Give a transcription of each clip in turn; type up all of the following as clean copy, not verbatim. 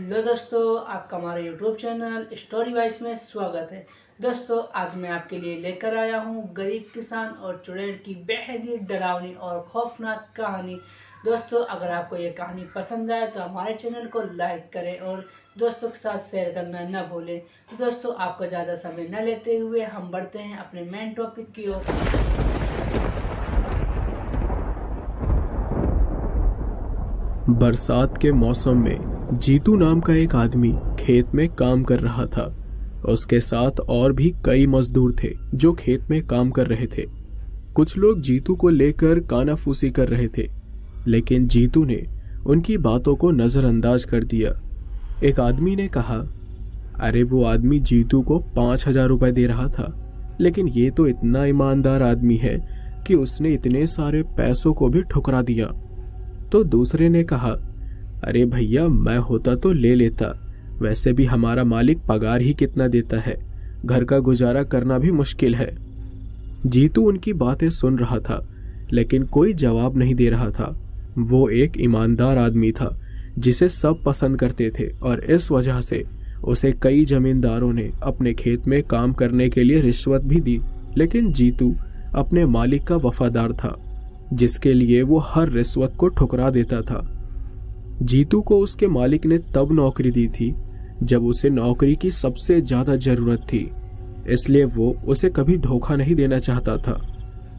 Hello दोस्तों, आपका हमारे यूट्यूब चैनल स्टोरी वाइज में स्वागत है। दोस्तों, आज मैं आपके लिए लेकर आया हूं गरीब किसान और चुड़ैल की बेहद ही डरावनी और खौफनाक कहानी। दोस्तों, अगर आपको ये कहानी पसंद आए तो हमारे चैनल को लाइक करें और दोस्तों के साथ शेयर करना न भूलें। तो दोस्तों, आपका ज़्यादा समय न लेते हुए हम बढ़ते हैं अपने मेन टॉपिक की ओर। बरसात के मौसम में जीतू नाम का एक आदमी खेत में काम कर रहा था। उसके साथ और भी कई मजदूर थे जो खेत में काम कर रहे थे। कुछ लोग जीतू को लेकर कानाफूसी कर रहे थे, लेकिन जीतू ने उनकी बातों को नजरअंदाज कर दिया। एक आदमी ने कहा, अरे वो आदमी जीतू को 5,000 रुपए दे रहा था, लेकिन ये तो इतना ईमानदार आदमी है कि उसने इतने सारे पैसों को भी ठुकरा दिया। तो दूसरे ने कहा, अरे भैया मैं होता तो ले लेता, वैसे भी हमारा मालिक पगार ही कितना देता है, घर का गुजारा करना भी मुश्किल है। जीतू उनकी बातें सुन रहा था, लेकिन कोई जवाब नहीं दे रहा था। वो एक ईमानदार आदमी था जिसे सब पसंद करते थे और इस वजह से उसे कई जमींदारों ने अपने खेत में काम करने के लिए रिश्वत भी दी। लेकिन जीतू अपने मालिक का वफादार था, जिसके लिए वो हर रिश्वत को ठुकरा देता था। जीतू को उसके मालिक ने तब नौकरी दी थी जब उसे नौकरी की सबसे ज्यादा जरूरत थी, इसलिए वो उसे कभी धोखा नहीं देना चाहता था।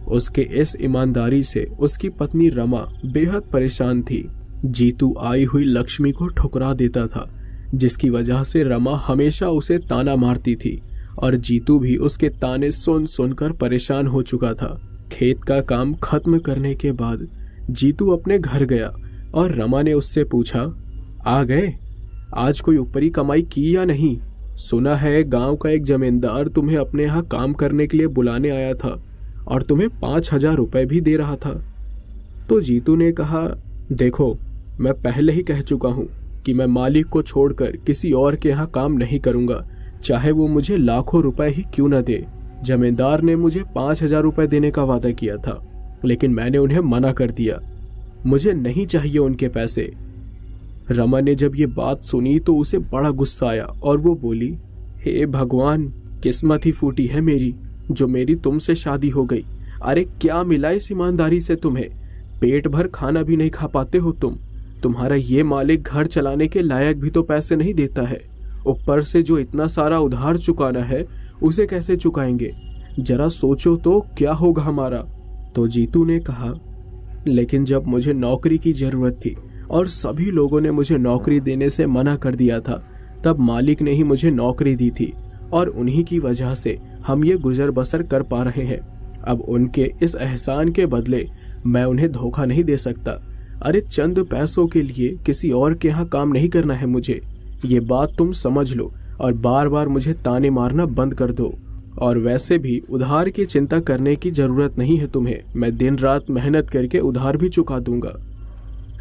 उसके इस ईमानदारी से उसकी पत्नी रमा बेहद परेशान थी। जीतू आई हुई लक्ष्मी को ठुकरा देता था, जिसकी वजह से रमा हमेशा उसे ताना मारती थी और जीतू भी उसके ताने सुन सुनकर परेशान हो चुका था। खेत का काम खत्म करने के बाद जीतू अपने घर गया और रमा ने उससे पूछा, आ गए? आज कोई ऊपरी कमाई की या नहीं? सुना है गांव का एक जमींदार तुम्हें अपने यहाँ काम करने के लिए बुलाने आया था और तुम्हें 5,000 रुपए भी दे रहा था। तो जीतू ने कहा, देखो मैं पहले ही कह चुका हूँ कि मैं मालिक को छोड़कर किसी और के यहाँ काम नहीं करूँगा, चाहे वो मुझे लाखों रुपए ही क्यों न दे। जमींदार ने मुझे 5,000 रुपए देने का वादा किया था, लेकिन मैंने उन्हें मना कर दिया। मुझे नहीं चाहिए उनके पैसे। रमा ने जब ये बात सुनी तो उसे बड़ा गुस्सा आया और वो बोली, हे भगवान, किस्मत ही फूटी है मेरी जो मेरी तुमसे शादी हो गई। अरे क्या मिला इस ईमानदारी से तुम्हें? पेट भर खाना भी नहीं खा पाते हो तुम। तुम्हारा ये मालिक घर चलाने के लायक भी तो पैसे नहीं देता है, ऊपर से जो इतना सारा उधार चुकाना है उसे कैसे चुकाएंगे? जरा सोचो तो क्या होगा हमारा। तो जीतू ने कहा, लेकिन जब मुझे नौकरी की जरूरत थी और सभी लोगों ने मुझे नौकरी देने से मना कर दिया था, तब मालिक ने ही मुझे नौकरी दी थी और उन्हीं की वजह से हम ये गुजर बसर कर पा रहे हैं। अब उनके इस एहसान के बदले मैं उन्हें धोखा नहीं दे सकता। अरे चंद पैसों के लिए किसी और के यहाँ काम नहीं करना है मुझे, ये बात तुम समझ लो और बार बार मुझे ताने मारना बंद कर दो। और वैसे भी उधार की चिंता करने की जरूरत नहीं है तुम्हें, मैं दिन रात मेहनत करके उधार भी चुका दूंगा।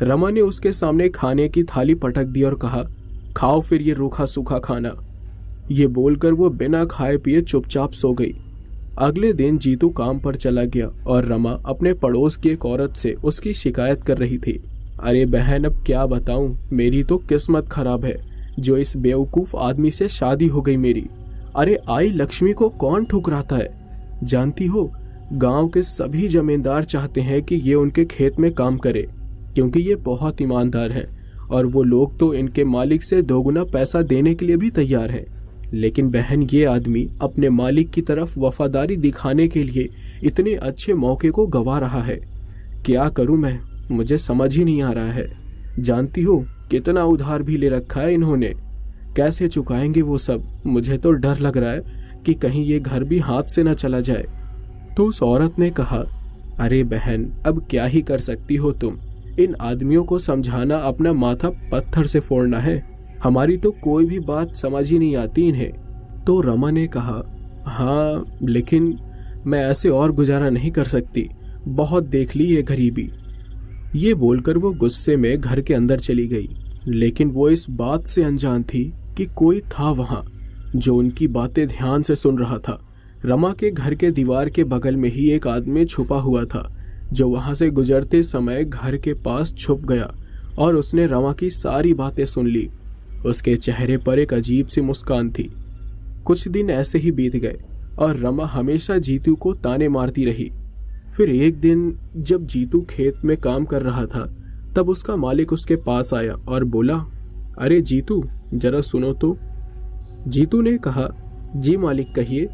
रमा ने उसके सामने खाने की थाली पटक दी और कहा, खाओ फिर ये रूखा सूखा खाना। ये बोलकर वो बिना खाए पिए चुपचाप सो गई। अगले दिन जीतू काम पर चला गया और रमा अपने पड़ोस की एक औरत से उसकी शिकायत कर रही थी। अरे बहन, अब क्या बताऊं, मेरी तो किस्मत खराब है जो इस बेवकूफ आदमी से शादी हो गई मेरी। अरे आई लक्ष्मी को कौन ठुकराता है? जानती हो, गांव के सभी जमींदार चाहते हैं कि ये उनके खेत में काम करे, क्योंकि ये बहुत ईमानदार हैं और वो लोग तो इनके मालिक से दोगुना पैसा देने के लिए भी तैयार हैं। लेकिन बहन, ये आदमी अपने मालिक की तरफ वफादारी दिखाने के लिए इतने अच्छे मौके को गंवा रहा है। क्या करूं मैं, मुझे समझ ही नहीं आ रहा है। जानती हो कितना उधार भी ले रखा है इन्होंने, कैसे चुकाएंगे वो सब? मुझे तो डर लग रहा है कि कहीं ये घर भी हाथ से न चला जाए। तो उस औरत ने कहा, अरे बहन, अब क्या ही कर सकती हो तुम? इन आदमियों को समझाना अपना माथा पत्थर से फोड़ना है। हमारी तो कोई भी बात समझ ही नहीं आती इन्हें। तो रमा ने कहा, हाँ लेकिन मैं ऐसे और गुजारा नहीं कर सकती, बहुत देख ली ये गरीबी। ये बोलकर वो गुस्से में घर के अंदर चली गई, लेकिन वो इस बात से अनजान थी कि कोई था वहां जो उनकी बातें ध्यान से सुन रहा था। रमा के घर के दीवार के बगल में ही एक आदमी छुपा हुआ था, जो वहां से गुजरते समय घर के पास छुप गया और उसने रमा की सारी बातें सुन ली। उसके चेहरे पर एक अजीब सी मुस्कान थी। कुछ दिन ऐसे ही बीत गए और रमा हमेशा जीतू को ताने मारती रही। फिर एक दिन जब जीतू खेत में काम कर रहा था तब उसका मालिक उसके पास आया और बोला, अरे जीतू, जरा सुनो तो। जीतू ने कहा, जी मालिक कहिए।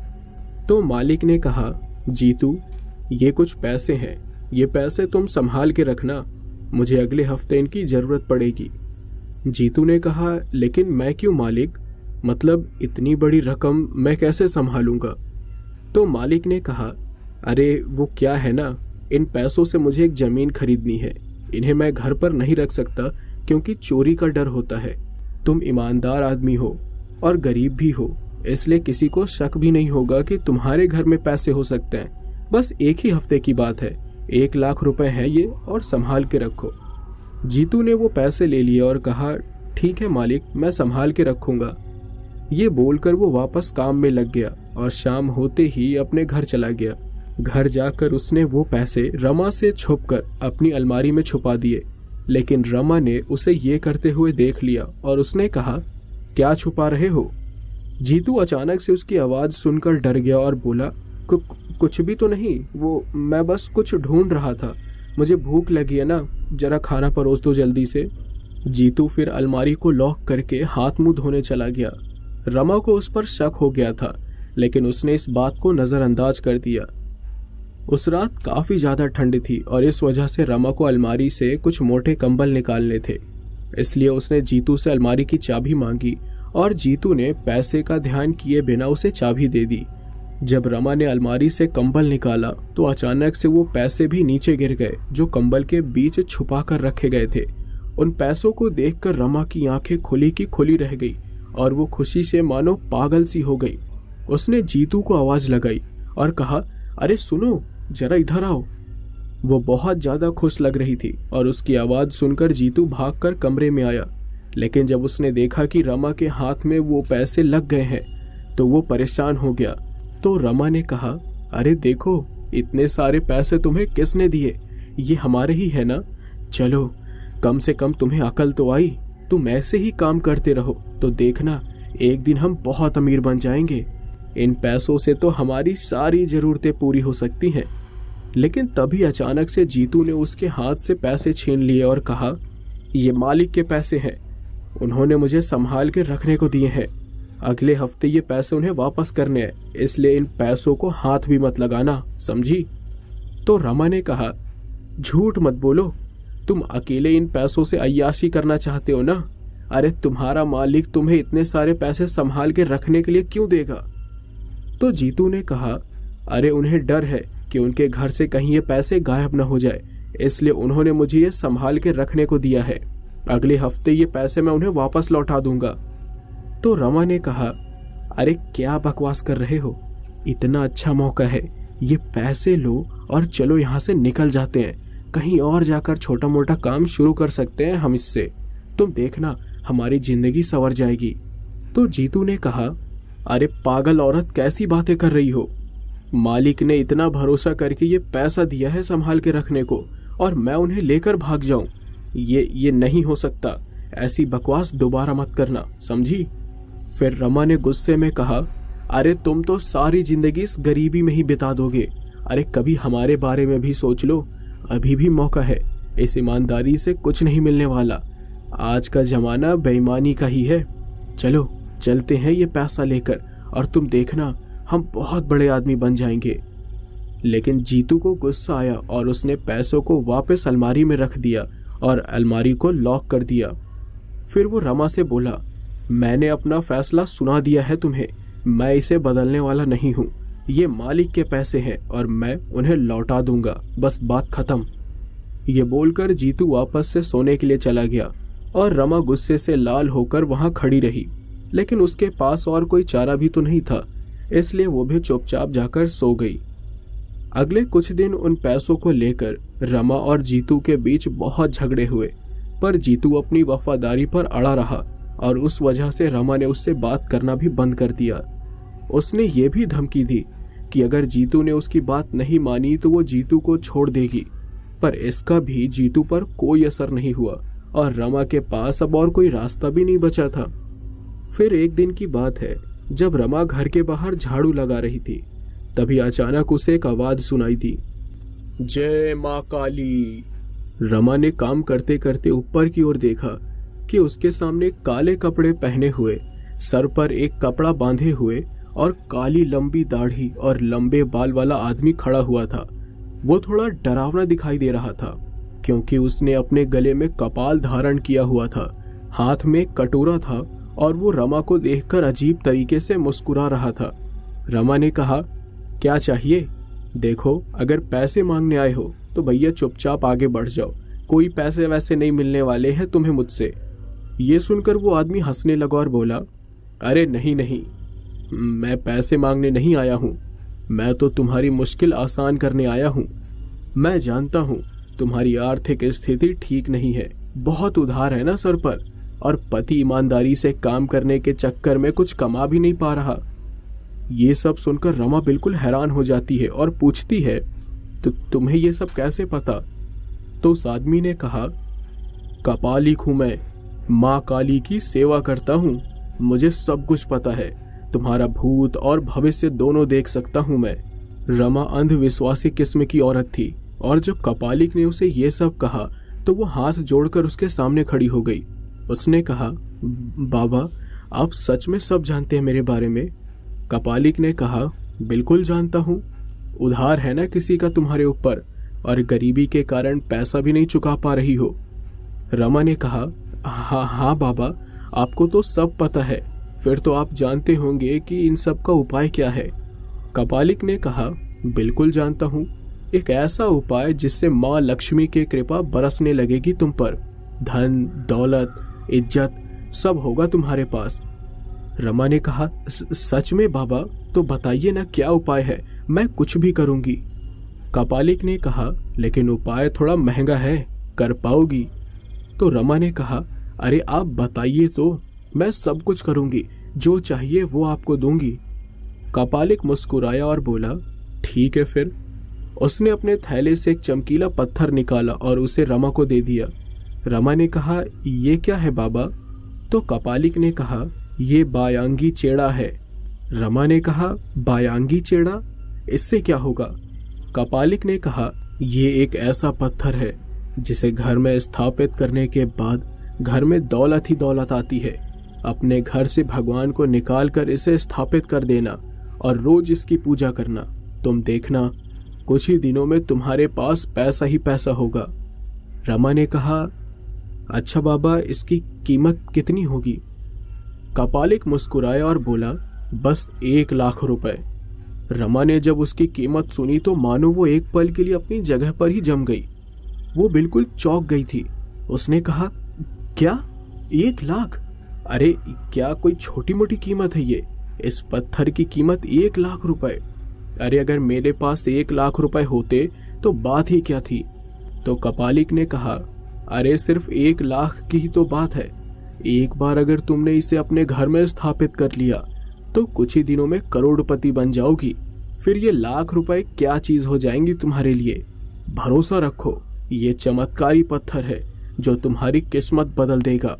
तो मालिक ने कहा, जीतू, ये कुछ पैसे हैं, ये पैसे तुम संभाल के रखना, मुझे अगले हफ्ते इनकी जरूरत पड़ेगी। जीतू ने कहा, लेकिन मैं क्यों मालिक, मतलब इतनी बड़ी रकम मैं कैसे संभालूंगा। तो मालिक ने कहा, अरे वो क्या है ना, इन पैसों से मुझे एक जमीन खरीदनी है, इन्हें मैं घर पर नहीं रख सकता क्योंकि चोरी का डर होता है। तुम ईमानदार आदमी हो और गरीब भी हो, इसलिए किसी को शक भी नहीं होगा कि तुम्हारे घर में पैसे हो सकते हैं। बस एक ही हफ्ते की बात है, 1 लाख रुपए है ये, और संभाल के रखो। जीतू ने वो पैसे ले लिए और कहा, ठीक है मालिक, मैं संभाल के रखूंगा। ये बोलकर वो वापस काम में लग गया और शाम होते ही अपने घर चला गया। घर जाकर उसने वो पैसे रमा से छुपकर अपनी अलमारी में छुपा दिए, लेकिन रमा ने उसे ये करते हुए देख लिया और उसने कहा, क्या छुपा रहे हो। जीतू अचानक से उसकी आवाज सुनकर डर गया और बोला, कुछ भी तो नहीं, वो मैं बस कुछ ढूंढ रहा था, मुझे भूख लगी है ना, जरा खाना परोस दो जल्दी से। जीतू फिर अलमारी को लॉक करके हाथ मुंह धोने चला गया। रमा को उस पर शक हो गया था, लेकिन उसने इस बात को नजरअंदाज कर दिया। उस रात काफी ज्यादा ठंड थी और इस वजह से रमा को अलमारी से कुछ मोटे कंबल निकालने थे, इसलिए उसने जीतू से अलमारी की चाबी मांगी और जीतू ने पैसे का ध्यान किए बिना उसे चाबी दे दी। जब रमा ने अलमारी से कंबल निकाला तो अचानक से वो पैसे भी नीचे गिर गए जो कंबल के बीच छुपा कर रखे गए थे। उन पैसों को देखकर रमा की आंखें खुली की खुली रह गई और वो खुशी से मानो पागल सी हो गई। उसने जीतू को आवाज लगाई और कहा, अरे सुनो, जरा इधर आओ। वो बहुत ज्यादा खुश लग रही थी और उसकी आवाज सुनकर जीतू भागकर कमरे में आया, लेकिन जब उसने देखा कि रमा के हाथ में वो पैसे लग गए हैं तो वो परेशान हो गया। तो रमा ने कहा, अरे देखो, इतने सारे पैसे तुम्हें किसने दिए, ये हमारे ही है ना, चलो कम से कम तुम्हें अकल तो आई, तुम ऐसे ही काम करते रहो तो देखना एक दिन हम बहुत अमीर बन जाएंगे, इन पैसों से तो हमारी सारी जरूरतें पूरी हो सकती हैं। लेकिन तभी अचानक से जीतू ने उसके हाथ से पैसे छीन लिए और कहा, ये मालिक के पैसे हैं, उन्होंने मुझे संभाल के रखने को दिए हैं, अगले हफ्ते ये पैसे उन्हें वापस करने हैं, इसलिए इन पैसों को हाथ भी मत लगाना, समझी। तो रमा ने कहा, झूठ मत बोलो, तुम अकेले इन पैसों से अय्याशी करना चाहते हो ना, अरे तुम्हारा मालिक तुम्हें इतने सारे पैसे संभाल के रखने के लिए क्यों देगा। तो जीतू ने कहा, अरे उन्हें डर है कि उनके घर से कहीं ये पैसे गायब न हो जाए, इसलिए उन्होंने मुझे ये संभाल के रखने को दिया है, अगले हफ्ते ये पैसे मैं उन्हें वापस लौटा दूंगा। तो रमा ने कहा, अरे क्या बकवास कर रहे हो, इतना अच्छा मौका है, ये पैसे लो और चलो यहाँ से निकल जाते हैं, कहीं और जाकर छोटा मोटा काम शुरू कर सकते हैं हम इससे, तुम देखना हमारी जिंदगी संवर जाएगी। तो जीतू ने कहा, अरे पागल औरत, कैसी बातें कर रही हो, मालिक ने इतना भरोसा करके ये पैसा दिया है संभाल के रखने को और मैं उन्हें लेकर भाग जाऊं, ये नहीं हो सकता, ऐसी बकवास दोबारा मत करना, समझी। फिर रमा ने गुस्से में कहा, अरे तुम तो सारी जिंदगी इस गरीबी में ही बिता दोगे, अरे कभी हमारे बारे में भी सोच लो, अभी भी मौका है, इस ईमानदारी से कुछ नहीं मिलने वाला, आज का जमाना बेईमानी का ही है, चलो चलते हैं ये पैसा लेकर और तुम देखना हम बहुत बड़े आदमी बन जाएंगे। लेकिन जीतू को गुस्सा आया और उसने पैसों को वापस अलमारी में रख दिया और अलमारी को लॉक कर दिया। फिर वो रमा से बोला, मैंने अपना फैसला सुना दिया है तुम्हें, मैं इसे बदलने वाला नहीं हूँ, ये मालिक के पैसे हैं और मैं उन्हें लौटा दूंगा, बस बात खत्म। ये बोलकर जीतू वापस से सोने के लिए चला गया और रमा गुस्से से लाल होकर वहां खड़ी रही, लेकिन उसके पास और कोई चारा भी तो नहीं था, इसलिए वो भी चुपचाप जाकर सो गई। अगले कुछ दिन उन पैसों को लेकर रमा और जीतू के बीच बहुत झगड़े हुए, पर जीतू अपनी वफादारी पर अड़ा रहा और उस वजह से रमा ने उससे बात करना भी बंद कर दिया। उसने ये भी धमकी दी कि अगर जीतू ने उसकी बात नहीं मानी तो वो जीतू को छोड़ देगी, पर इसका भी जीतू पर कोई असर नहीं हुआ और रमा के पास अब और कोई रास्ता भी नहीं बचा था। फिर एक दिन की बात है, जब रमा घर के बाहर झाड़ू लगा रही थी, तभी अचानक उसे एक आवाज सुनाई दी, जय माँ काली। रमा ने काम करते करते ऊपर की ओर देखा कि उसके सामने काले कपड़े पहने हुए, सर पर एक कपड़ा बांधे हुए और काली लंबी दाढ़ी और लंबे बाल वाला आदमी खड़ा हुआ था। वो थोड़ा डरावना दिखाई दे रहा था क्योंकि उसने अपने गले में कपाल धारण किया हुआ था, हाथ में कटोरा था और वो रमा को देखकर अजीब तरीके से मुस्कुरा रहा था। रमा ने कहा, क्या चाहिए? देखो, अगर पैसे मांगने आए हो तो भैया चुपचाप आगे बढ़ जाओ, कोई पैसे वैसे नहीं मिलने वाले हैं तुम्हें मुझसे। ये सुनकर वो आदमी हंसने लगा और बोला, अरे नहीं नहीं, मैं पैसे मांगने नहीं आया हूँ, मैं तो तुम्हारी मुश्किल आसान करने आया हूँ। मैं जानता हूँ तुम्हारी आर्थिक स्थिति ठीक नहीं है, बहुत उधार है ना सर पर, और पति ईमानदारी से काम करने के चक्कर में कुछ कमा भी नहीं पा रहा। ये सब सुनकर रमा बिल्कुल हैरान हो जाती है और पूछती है, तो तुम्हें ये सब कैसे पता? तो उस आदमी ने कहा, कपालिक हूं मैं, माँ काली की सेवा करता हूँ, मुझे सब कुछ पता है, तुम्हारा भूत और भविष्य दोनों देख सकता हूँ मैं। रमा अंधविश्वासी किस्म की औरत थी और जब कपालिक ने उसे ये सब कहा तो वो हाथ जोड़कर उसके सामने खड़ी हो गई। उसने कहा, बाबा, आप सच में सब जानते हैं मेरे बारे में? कपालिक ने कहा, बिल्कुल जानता हूँ, उधार है ना किसी का तुम्हारे ऊपर और गरीबी के कारण पैसा भी नहीं चुका पा रही हो। रमा ने कहा, हाँ बाबा, आपको तो सब पता है, फिर तो आप जानते होंगे कि इन सब का उपाय क्या है। कपालिक ने कहा, बिल्कुल जानता हूँ, एक ऐसा उपाय जिससे माँ लक्ष्मी की कृपा बरसने लगेगी तुम पर, धन दौलत इज्जत सब होगा तुम्हारे पास। रमा ने कहा, सच में बाबा? तो बताइए ना क्या उपाय है, मैं कुछ भी करूंगी। कपालिक ने कहा, लेकिन उपाय थोड़ा महंगा है, कर पाओगी? तो रमा ने कहा, अरे आप बताइए तो, मैं सब कुछ करूंगी, जो चाहिए वो आपको दूंगी। कपालिक मुस्कुराया और बोला, ठीक है फिर। उसने अपने थैले से एक चमकीला पत्थर निकाला और उसे रमा को दे दिया। रमा ने कहा, ये क्या है बाबा? तो कपालिक ने कहा, ये बायांगी चेड़ा है। रमा ने कहा, बायांगी चेड़ा, इससे क्या होगा? कपालिक ने कहा, ये एक ऐसा पत्थर है जिसे घर में स्थापित करने के बाद घर में दौलत ही दौलत आती है। अपने घर से भगवान को निकाल कर इसे स्थापित कर देना और रोज इसकी पूजा करना, तुम देखना कुछ ही दिनों में तुम्हारे पास पैसा ही पैसा होगा। रमा ने कहा, अच्छा बाबा, इसकी कीमत कितनी होगी? कपालिक मुस्कुराया और बोला, बस 1 लाख रुपए। रमा ने जब उसकी कीमत सुनी तो मानो वो एक पल के लिए अपनी जगह पर ही जम गई। वो बिल्कुल चौंक गई थी। उसने कहा, क्या 1 लाख? अरे क्या कोई छोटी मोटी कीमत है ये? इस पत्थर की कीमत 1 लाख रुपए। अरे अगर मेरे पास 1 लाख रुपए होते तो बात ही क्या थी। तो कपालिक ने कहा, अरे सिर्फ 1 लाख की ही तो बात है। एक बार अगर तुमने इसे अपने घर में स्थापित कर लिया तो कुछ ही दिनों में करोड़पति बन जाओगी। फिर ये लाख रुपए क्या चीज हो जाएंगी तुम्हारे लिए। भरोसा रखो, ये चमत्कारी पत्थर है जो तुम्हारी किस्मत बदल देगा।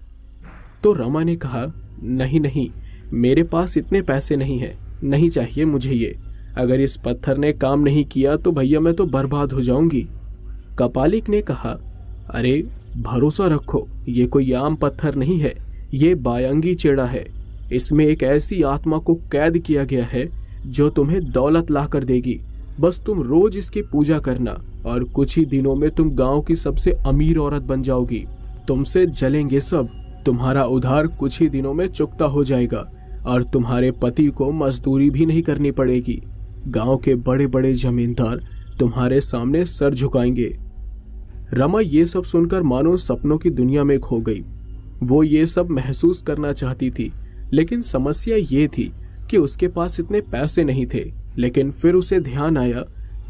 तो रमा ने कहा, नहीं नहीं, मेरे पास इतने पैसे नहीं है, नहीं चाहिए मुझे ये। अगर इस पत्थर ने काम नहीं किया तो भैया मैं तो बर्बाद हो जाऊंगी। कपालिक ने कहा, अरे भरोसा रखो, ये कोई आम पत्थर नहीं है, ये बायांगी चेड़ा है। इसमें एक ऐसी आत्मा को कैद किया गया है जो तुम्हें दौलत ला कर देगी। बस तुम रोज इसकी पूजा करना और कुछ ही दिनों में तुम गांव की सबसे अमीर औरत बन जाओगी। तुमसे जलेंगे सब, तुम्हारा उधार कुछ ही दिनों में चुकता हो जाएगा और तुम्हारे पति को मजदूरी भी नहीं करनी पड़ेगी। गांव के बड़े बड़े जमींदार तुम्हारे सामने सर झुकाएंगे। रमा ये सब सुनकर मानो सपनों की दुनिया में खो गई। वो ये सब महसूस करना चाहती थी, लेकिन समस्या ये थी कि उसके पास इतने पैसे नहीं थे। लेकिन फिर उसे ध्यान आया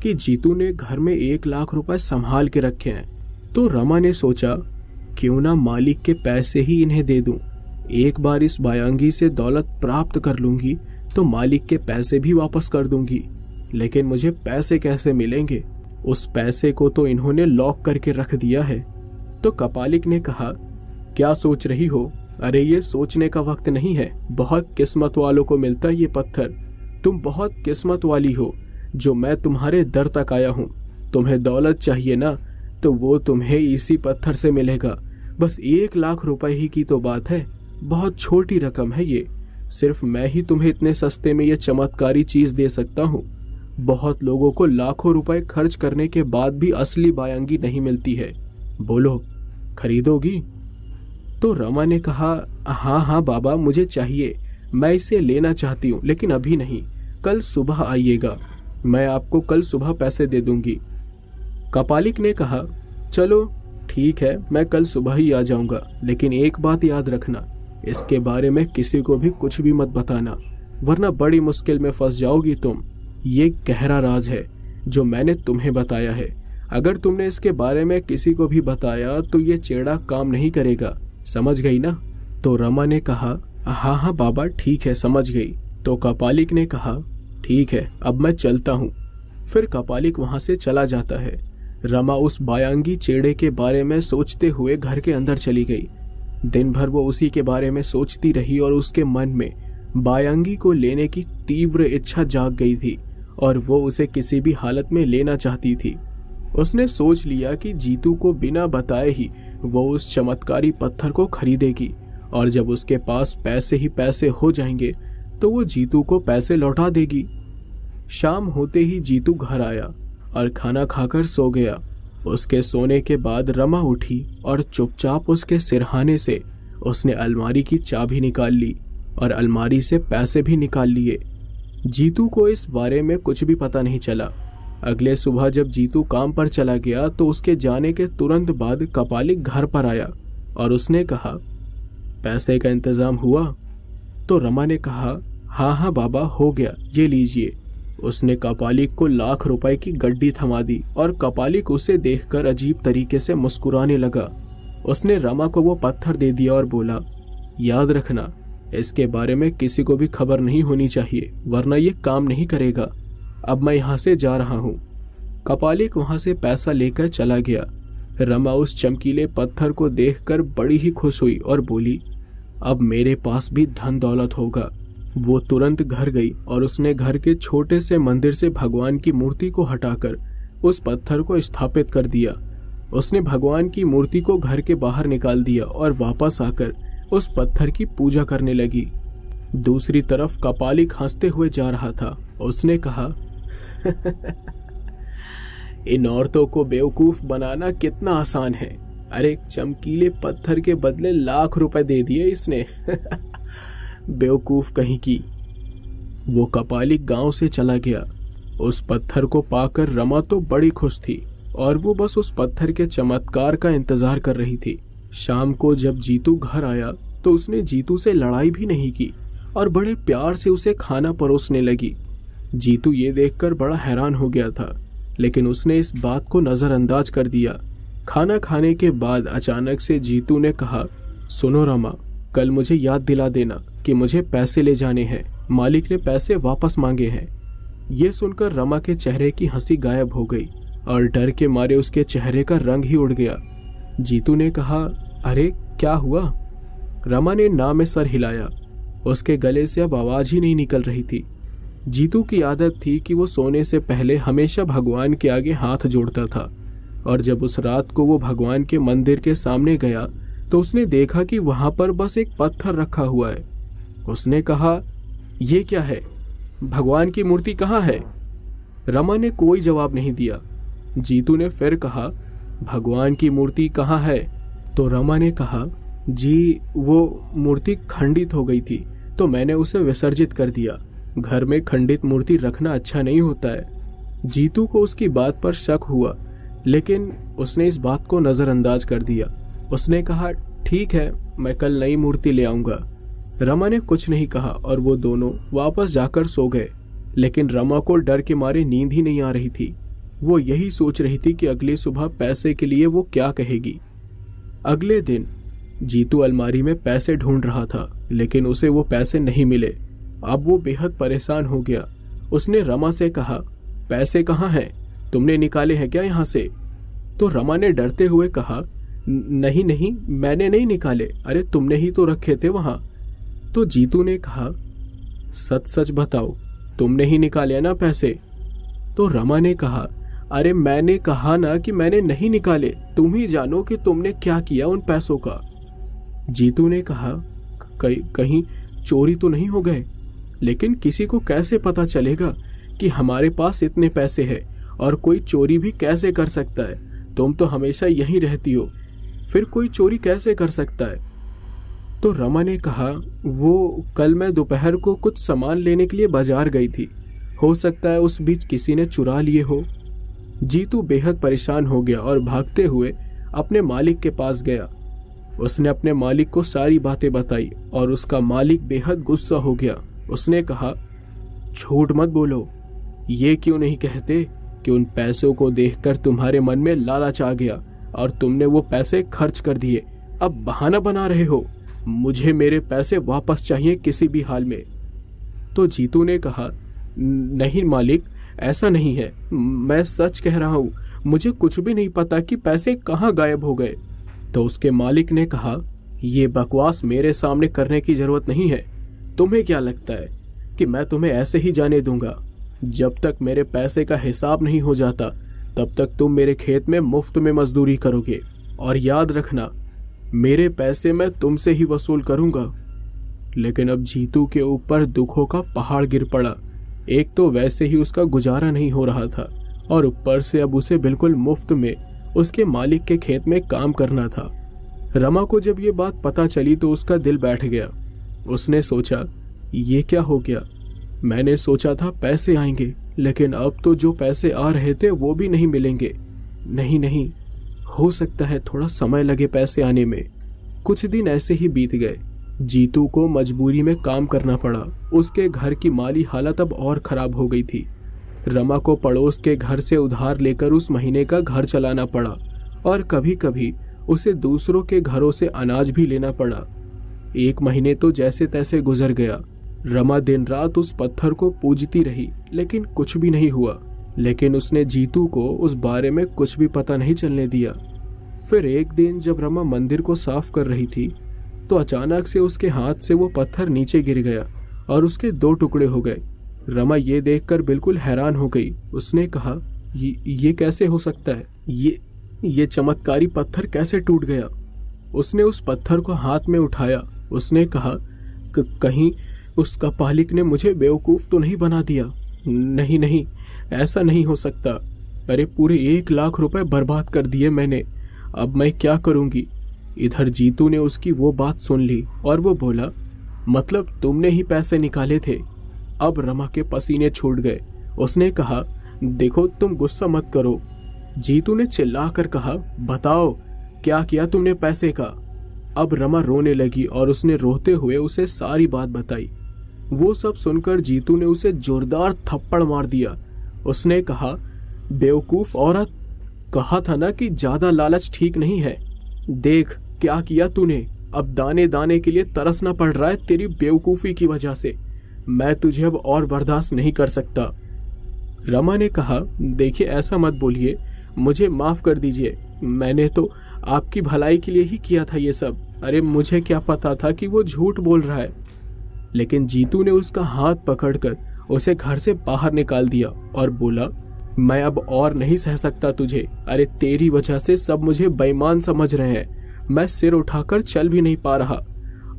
कि जीतू ने घर में 1 लाख रुपए संभाल के रखे हैं। तो रमा ने सोचा, क्यों ना मालिक के पैसे ही इन्हें दे दूं। एक बार इस बायांगी से दौलत प्राप्त कर लूंगी तो मालिक के पैसे भी वापस कर दूंगी। लेकिन मुझे पैसे कैसे मिलेंगे? उस पैसे को तो इन्होंने लॉक करके रख दिया है। तो कपालिक ने कहा, क्या सोच रही हो? अरे ये सोचने का वक्त नहीं है, बहुत किस्मत वालों को मिलता है ये पत्थर। तुम बहुत किस्मत वाली हो जो मैं तुम्हारे दर तक आया हूँ। तुम्हें दौलत चाहिए ना, तो वो तुम्हें इसी पत्थर से मिलेगा। बस 1 लाख रुपए ही की तो बात है, बहुत छोटी रकम है ये। सिर्फ मैं ही तुम्हें इतने सस्ते में ये चमत्कारी चीज दे सकता हूँ। बहुत लोगों को लाखों रुपए खर्च करने के बाद भी असली बायांगी नहीं मिलती है। बोलो, खरीदोगी? तो रमा ने कहा, हाँ हाँ बाबा, मुझे चाहिए, मैं इसे लेना चाहती हूँ, लेकिन अभी नहीं, कल सुबह आइएगा, मैं आपको कल सुबह पैसे दे दूंगी। कपालिक ने कहा, चलो ठीक है, मैं कल सुबह ही आ जाऊंगा, लेकिन एक बात याद रखना, इसके बारे में किसी को भी कुछ भी मत बताना, वरना बड़ी मुश्किल में फंस जाओगी तुम। ये गहरा राज है जो मैंने तुम्हें बताया है। अगर तुमने इसके बारे में किसी को भी बताया तो ये चेड़ा काम नहीं करेगा, समझ गई ना? तो रमा ने कहा, हाँ हाँ बाबा, ठीक है, समझ गई। तो कपालिक ने कहा, ठीक है, अब मैं चलता हूँ। फिर कपालिक वहां से चला जाता है। रमा उस बायांगी चेड़े के बारे में सोचते हुए घर के अंदर चली गई। दिन भर वो उसी के बारे में सोचती रही और उसके मन में बायांगी को लेने की तीव्र इच्छा जाग गई थी और वो उसे किसी भी हालत में लेना चाहती थी। उसने सोच लिया कि जीतू को बिना बताए ही वो उस चमत्कारी पत्थर को खरीदेगी और जब उसके पास पैसे ही पैसे हो जाएंगे तो वो जीतू को पैसे लौटा देगी। शाम होते ही जीतू घर आया और खाना खाकर सो गया। उसके सोने के बाद रमा उठी और चुपचाप उसके सिरहाने से उसने अलमारी की चाबी निकाल ली और अलमारी से पैसे भी निकाल लिए। जीतू को इस बारे में कुछ भी पता नहीं चला। अगले सुबह जब जीतू काम पर चला गया तो उसके जाने के तुरंत बाद कपालिक घर पर आया और उसने कहा, पैसे का इंतजाम हुआ? तो रमा ने कहा, हाँ हाँ बाबा, हो गया, ये लीजिए। उसने कपालिक को लाख रुपए की गड्डी थमा दी और कपालिक उसे देखकर अजीब तरीके से मुस्कुराने लगा। उसने रमा को वो पत्थर दे दिया और बोला, याद रखना, इसके बारे में किसी को भी खबर नहीं होनी चाहिए, वरना ये काम नहीं करेगा। अब मैं यहाँ से जा रहा हूँ। कपालिक वहां से पैसा लेकर चला गया। रमा उस चमकीले पत्थर को देखकर बड़ी ही खुश हुई और बोली, अब मेरे पास भी धन दौलत होगा। वो तुरंत घर गई और उसने घर के छोटे से मंदिर से भगवान की मूर्ति को हटाकर उस पत्थर को स्थापित कर दिया। उसने भगवान की मूर्ति को घर के बाहर निकाल दिया और वापस आकर उस पत्थर की पूजा करने लगी। दूसरी तरफ कपालिक हंसते हुए जा रहा था। उसने कहा, इन औरतों को बेवकूफ बनाना कितना आसान है। अरे चमकीले पत्थर के बदले लाख रुपए दे दिए इसने। बेवकूफ कहीं की। वो कपालिक गांव से चला गया। उस पत्थर को पाकर रमा तो बड़ी खुश थी और वो बस उस पत्थर के चमत्कार का इंतजार कर रही थी। शाम को जब जीतू घर आया तो उसने जीतू से लड़ाई भी नहीं की और बड़े प्यार से उसे खाना परोसने लगी। जीतू ये देखकर बड़ा हैरान हो गया था, लेकिन उसने इस बात को नजरअंदाज कर दिया। खाना खाने के बाद अचानक से जीतू ने कहा, सुनो रमा, कल मुझे याद दिला देना कि मुझे पैसे ले जाने हैं, मालिक ने पैसे वापस मांगे हैं। ये सुनकर रमा के चेहरे की हंसी गायब हो गई और डर के मारे उसके चेहरे का रंग ही उड़ गया। जीतू ने कहा, अरे क्या हुआ? रमा ने ना में सर हिलाया। उसके गले से अब आवाज ही नहीं निकल रही थी। जीतू की आदत थी कि वो सोने से पहले हमेशा भगवान के आगे हाथ जोड़ता था और जब उस रात को वो भगवान के मंदिर के सामने गया तो उसने देखा कि वहां पर बस एक पत्थर रखा हुआ है। उसने कहा, ये क्या है? भगवान की मूर्ति कहाँ है? रमा ने कोई जवाब नहीं दिया। जीतू ने फिर कहा, भगवान की मूर्ति कहाँ है? तो रमा ने कहा, जी वो मूर्ति खंडित हो गई थी तो मैंने उसे विसर्जित कर दिया। घर में खंडित मूर्ति रखना अच्छा नहीं होता है। जीतू को उसकी बात पर शक हुआ, लेकिन उसने इस बात को नजरअंदाज कर दिया। उसने कहा, ठीक है, मैं कल नई मूर्ति ले आऊंगा। रमा ने कुछ नहीं कहा और वो दोनों वापस जाकर सो गए। लेकिन रमा को डर के मारे नींद ही नहीं आ रही थी। वो यही सोच रही थी कि अगली सुबह पैसे के लिए वो क्या कहेगी। अगले दिन जीतू अलमारी में पैसे ढूंढ रहा था, लेकिन उसे वो पैसे नहीं मिले। अब वो बेहद परेशान हो गया। उसने रमा से कहा, पैसे कहाँ हैं? तुमने निकाले हैं क्या यहाँ से? तो रमा ने डरते हुए कहा, नहीं नहीं, मैंने नहीं निकाले, अरे तुमने ही तो रखे थे वहां। तो जीतू ने कहा, सच सच बताओ, तुमने ही निकाले ना पैसे? तो रमा ने कहा, अरे मैंने कहा ना कि मैंने नहीं निकाले, तुम ही जानो कि तुमने क्या किया उन पैसों का। जीतू ने कहा, कहीं चोरी तो नहीं हो गए? लेकिन किसी को कैसे पता चलेगा कि हमारे पास इतने पैसे हैं, और कोई चोरी भी कैसे कर सकता है? तुम तो हमेशा यहीं रहती हो, फिर कोई चोरी कैसे कर सकता है? तो रमा ने कहा, वो कल मैं दोपहर को कुछ सामान लेने के लिए बाजार गई थी, हो सकता है उस बीच किसी ने चुरा लिए हो। जीतू बेहद परेशान हो गया और भागते हुए अपने मालिक के पास गया। उसने अपने मालिक को सारी बातें बताई और उसका मालिक बेहद गुस्सा हो गया। उसने कहा, झूठ मत बोलो, ये क्यों नहीं कहते कि उन पैसों को देखकर तुम्हारे मन में लालच आ गया और तुमने वो पैसे खर्च कर दिए। अब बहाना बना रहे हो। मुझे मेरे पैसे वापस चाहिए किसी भी हाल में। तो जीतू ने कहा, नहीं मालिक, ऐसा नहीं है, मैं सच कह रहा हूँ, मुझे कुछ भी नहीं पता कि पैसे कहाँ गायब हो गए। तो उसके मालिक ने कहा, ये बकवास मेरे सामने करने की जरूरत नहीं है। तुम्हें क्या लगता है कि मैं तुम्हें ऐसे ही जाने दूंगा? जब तक मेरे पैसे का हिसाब नहीं हो जाता तब तक तुम मेरे खेत में मुफ्त में मजदूरी करोगे, और याद रखना, मेरे पैसे मैं तुमसे ही वसूल करूंगा। लेकिन अब जीतू के ऊपर दुखों का पहाड़ गिर पड़ा। एक तो वैसे ही उसका गुजारा नहीं हो रहा था, और ऊपर से अब उसे बिल्कुल मुफ्त में उसके मालिक के खेत में काम करना था। रमा को जब ये बात पता चली तो उसका दिल बैठ गया। उसने सोचा, ये क्या हो गया? मैंने सोचा था पैसे आएंगे, लेकिन अब तो जो पैसे आ रहे थे वो भी नहीं मिलेंगे। नहीं नहीं, हो सकता है थोड़ा समय लगे पैसे आने में। कुछ दिन ऐसे ही बीत गए। जीतू को मजबूरी में काम करना पड़ा। उसके घर की माली हालत अब और खराब हो गई थी। रमा को पड़ोस के घर से उधार लेकर उस महीने का घर चलाना पड़ा, और कभी कभी उसे दूसरों के घरों से अनाज भी लेना पड़ा। 1 महीने तो जैसे तैसे गुजर गया। रमा दिन रात उस पत्थर को पूजती रही, लेकिन कुछ भी नहीं हुआ। लेकिन उसने जीतू को उस बारे में कुछ भी पता नहीं चलने दिया। फिर एक दिन जब रमा मंदिर को साफ कर रही थी तो अचानक से उसके हाथ से वो पत्थर नीचे गिर गया और उसके 2 टुकड़े हो गए। रमा ये देखकर बिल्कुल हैरान हो गई। उसने कहा, ये कैसे हो सकता है? ये चमत्कारी पत्थर कैसे टूट गया? उसने उस पत्थर को हाथ में उठाया। उसने कहा, कहीं उसका पालिक ने मुझे बेवकूफ तो नहीं बना दिया? नहीं नहीं, ऐसा नहीं हो सकता। अरे पूरे 1 लाख रुपए बर्बाद कर दिए मैंने, अब मैं क्या करूंगी? इधर जीतू ने उसकी वो बात सुन ली और वो बोला, मतलब तुमने ही पैसे निकाले थे? अब रमा के पसीने छूट गए। उसने कहा, देखो तुम गुस्सा मत करो। जीतू ने चिल्लाकर कहा, बताओ क्या किया तुमने पैसे का? अब रमा रोने लगी और उसने रोते हुए उसे सारी बात बताई। वो सब सुनकर जीतू ने उसे जोरदार थप्पड़ मार दिया। उसने कहा, बेवकूफ औरत, कहा था ना कि ज्यादा लालच ठीक नहीं है। देख क्या किया तूने। अब दाने दाने के लिए तरसना पड़ रहा है तेरी बेवकूफी की वजह से। मैं तुझे अब और बर्दाश्त नहीं कर सकता। रमा ने कहा, देखिए ऐसा मत बोलिए, मुझे माफ कर दीजिए। मैंने तो आपकी भलाई के लिए ही किया था ये सब। अरे मुझे क्या पता था कि वो झूठ बोल रहा है। लेकिन जीतू ने उसका हाथ पकड़कर उसे घर से बाहर निकाल दिया और बोला, मैं अब और नहीं सह सकता तुझे। अरे तेरी वजह से सब मुझे बेईमान समझ रहे हैं। मैं सिर उठाकर चल भी नहीं पा रहा।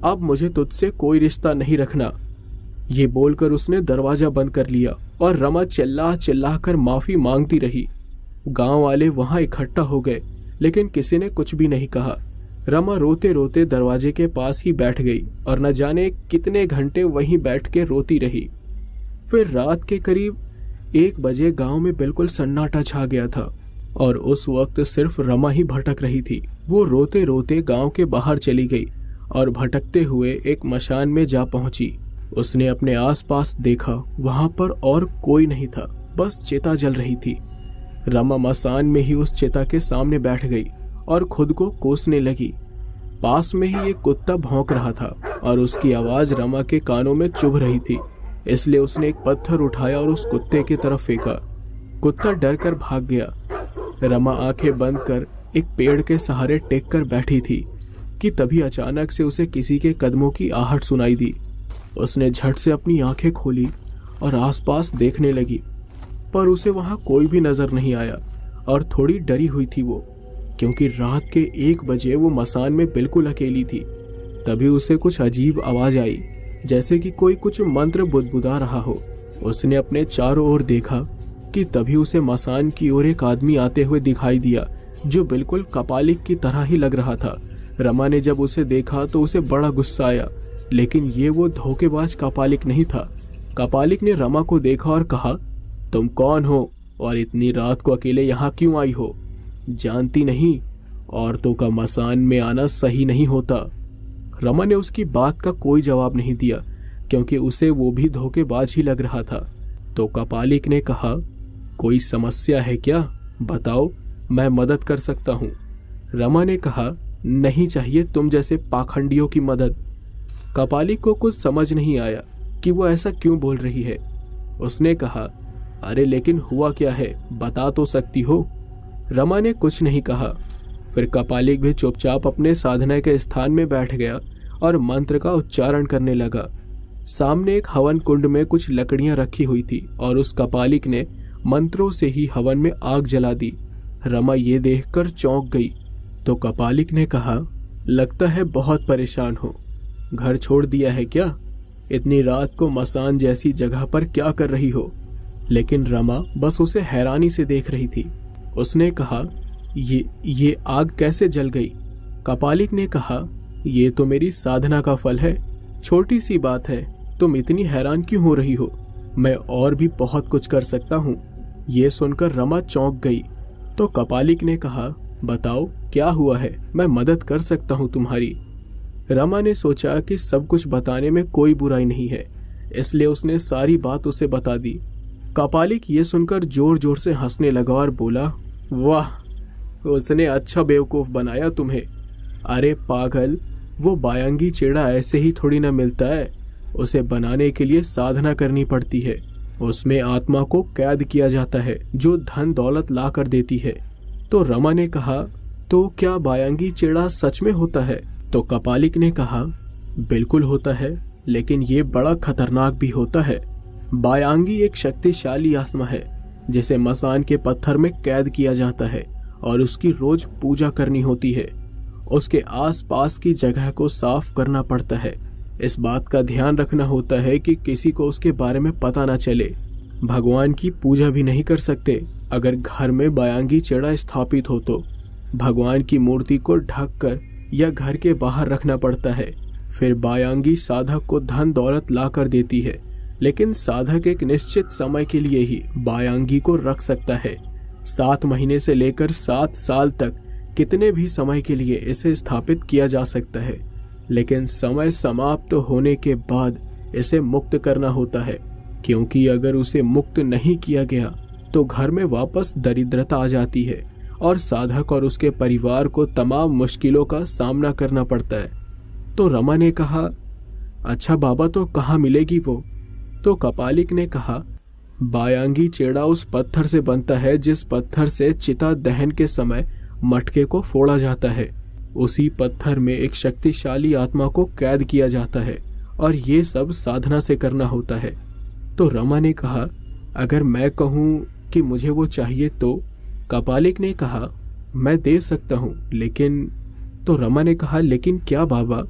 अब मुझे तुझसे कोई रिश्ता नहीं रखना। ये बोलकर उसने दरवाजा बंद कर लिया और रमा चिल्ला चिल्ला कर माफी मांगती रही। गांव वाले वहां इकट्ठा हो गए, लेकिन किसी ने कुछ भी नहीं कहा। रमा रोते रोते दरवाजे के पास ही बैठ गई और न जाने कितने घंटे वहीं बैठ के रोती रही। फिर रात के करीब 1 बजे गांव में बिल्कुल सन्नाटा छा गया था और उस वक्त सिर्फ रमा ही भटक रही थी। वो रोते रोते गांव के बाहर चली गई और भटकते हुए एक मशान में जा पहुंची। उसने अपने आसपास देखा, वहां पर और कोई नहीं था, बस चिता जल रही थी। रमा मसान में ही उस चिता के सामने बैठ गई और खुद को कोसने लगी। पास में ही एक कुत्ता भौंक रहा था और उसकी आवाज रमा के कानों में चुभ रही थी, इसलिए उसने एक पत्थर उठाया और उस कुत्ते की तरफ फेंका। कुत्ता डर कर भाग गया। रमा आंखें बंद कर एक पेड़ के सहारे टेक कर बैठी थी कि तभी अचानक से उसे किसी के कदमों की आहट सुनाई दी। उसने झट से अपनी आंखें खोली और आसपास देखने लगी, पर उसे वहां कोई भी नजर नहीं आया और थोड़ी डरी हुई थी वो, क्योंकि रात के 1 बजे वो मसान में बिल्कुल अकेली थी। तभी उसे कुछ अजीब आवाज आई, जैसे कि कोई कुछ मंत्र बुदबुदा रहा हो। उसने अपने चारों ओर देखा कि तभी उसे मसान की ओर एक आदमी आते हुए दिखाई दिया, जो बिल्कुल कपालिक की तरह ही लग रहा था। रमा ने जब उसे देखा तो उसे बड़ा गुस्सा आया, लेकिन ये वो धोखेबाज कपालिक नहीं था। कपालिक ने रमा को देखा और कहा, तुम कौन हो और इतनी रात को अकेले यहाँ क्यों आई हो? जानती नहीं, औरतों का मसान में आना सही नहीं होता। रमा ने उसकी बात का कोई जवाब नहीं दिया, क्योंकि उसे वो भी धोखेबाज ही लग रहा था। तो कपालिक ने कहा, कोई समस्या है क्या? बताओ, मैं मदद कर सकता हूँ। रमा ने कहा, नहीं चाहिए तुम जैसे पाखंडियों की मदद। कपालिक को कुछ समझ नहीं आया कि वो ऐसा क्यों बोल रही है। उसने कहा, अरे लेकिन हुआ क्या है, बता तो सकती हो। रमा ने कुछ नहीं कहा। फिर कपालिक भी चुपचाप अपने साधना के स्थान में बैठ गया और मंत्र का उच्चारण करने लगा। सामने एक हवन कुंड में कुछ लकड़ियां रखी हुई थी और उस कपालिक ने मंत्रों से ही हवन में आग जला दी। रमा ये देखकर चौंक गई। तो कपालिक ने कहा, लगता है बहुत परेशान हो, घर छोड़ दिया है क्या? इतनी रात को मसान जैसी जगह पर क्या कर रही हो? लेकिन रमा बस उसे हैरानी से देख रही थी। उसने कहा, ये आग कैसे जल गई? कपालिक ने कहा, ये तो मेरी साधना का फल है, छोटी सी बात है, तुम इतनी हैरान क्यों हो रही हो? मैं और भी बहुत कुछ कर सकता हूँ। ये सुनकर रमा चौंक गई। तो कपालिक ने कहा, बताओ क्या हुआ है, मैं मदद कर सकता हूँ तुम्हारी। रमा ने सोचा कि सब कुछ बताने में कोई बुराई नहीं है, इसलिए उसने सारी बात उसे बता दी। कपालिक ये सुनकर जोर जोर से हंसने लगा और बोला, वाह, उसने अच्छा बेवकूफ बनाया तुम्हें। अरे पागल, वो बायांगी चेड़ा ऐसे ही थोड़ी ना मिलता है, उसे बनाने के लिए साधना करनी पड़ती है। उसमें आत्मा को कैद किया जाता है, जो धन दौलत ला कर देती है। तो रमा ने कहा, तो क्या बायांगी चेड़ा सच में होता है? तो कपालिक ने कहा, बिल्कुल होता है, लेकिन ये बड़ा खतरनाक भी होता है। बायांगी एक शक्तिशाली आत्मा है, जिसे मसान के पत्थर में कैद किया जाता है और उसकी रोज पूजा करनी होती है। उसके आसपास की जगह को साफ करना पड़ता है। इस बात का ध्यान रखना होता है कि किसी को उसके बारे में पता न चले। भगवान की पूजा भी नहीं कर सकते अगर घर में बायांगी चेड़ा स्थापित हो तो। भगवान की मूर्ति को ढक कर या घर के बाहर रखना पड़ता है। फिर बायांगी साधक को धन दौलत ला कर देती है, लेकिन साधक एक निश्चित समय के लिए ही बायांगी को रख सकता है। 7 महीने से लेकर 7 साल तक कितने भी समय के लिए इसे स्थापित किया जा सकता है, लेकिन समय समाप्त होने के बाद इसे मुक्त करना होता है, क्योंकि अगर उसे मुक्त नहीं किया गया तो घर में वापस दरिद्रता आ जाती है और साधक और उसके परिवार को तमाम मुश्किलों का सामना करना पड़ता है। तो रमा ने कहा, अच्छा बाबा, तो कहाँ मिलेगी वो? तो कपालिक ने कहा, बायांगी चेड़ा उस पत्थर से बनता है जिस पत्थर से चिता दहन के समय मटके को फोड़ा जाता है। उसी पत्थर में एक शक्तिशाली आत्मा को कैद किया जाता है और ये सब साधना से करना होता है। तो रमा ने कहा, अगर मैं कहूँ कि मुझे वो चाहिए तो? कपालिक ने कहा, मैं दे सकता हूँ, लेकिन। तो रमा ने कहा, लेकिन क्या बाबा?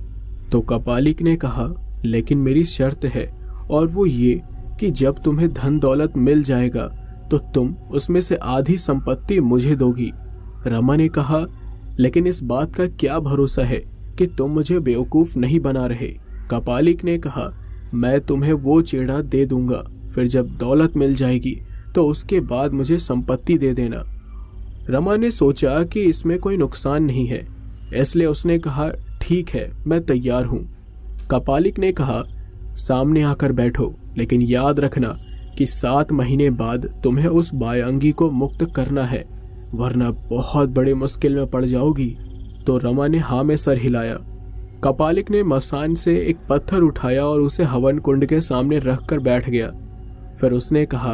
तो कपालिक ने कहा, लेकिन मेरी शर्त है, और वो ये कि जब तुम्हें धन दौलत मिल जाएगा तो तुम उसमें से आधी संपत्ति मुझे दोगी। रमा ने कहा, लेकिन इस बात का क्या भरोसा है कि तुम मुझे बेवकूफ नहीं बना रहे? कपालिक ने कहा, मैं तुम्हें वो चेड़ा दे दूंगा, फिर जब दौलत मिल जाएगी तो उसके बाद मुझे संपत्ति दे देना। रमा ने सोचा कि इसमें कोई नुकसान नहीं है, इसलिए उसने कहा, ठीक है, मैं तैयार हूँ। कपालिक ने कहा, सामने आकर बैठो, लेकिन याद रखना कि 7 महीने बाद तुम्हें उस बायांगी को मुक्त करना है, वरना बहुत बड़े मुश्किल में पड़ जाओगी। तो रमा ने हाँ में सर हिलाया। कपालिक ने मसान से एक पत्थर उठाया और उसे हवन कुंड के सामने रखकर बैठ गया। फिर उसने कहा,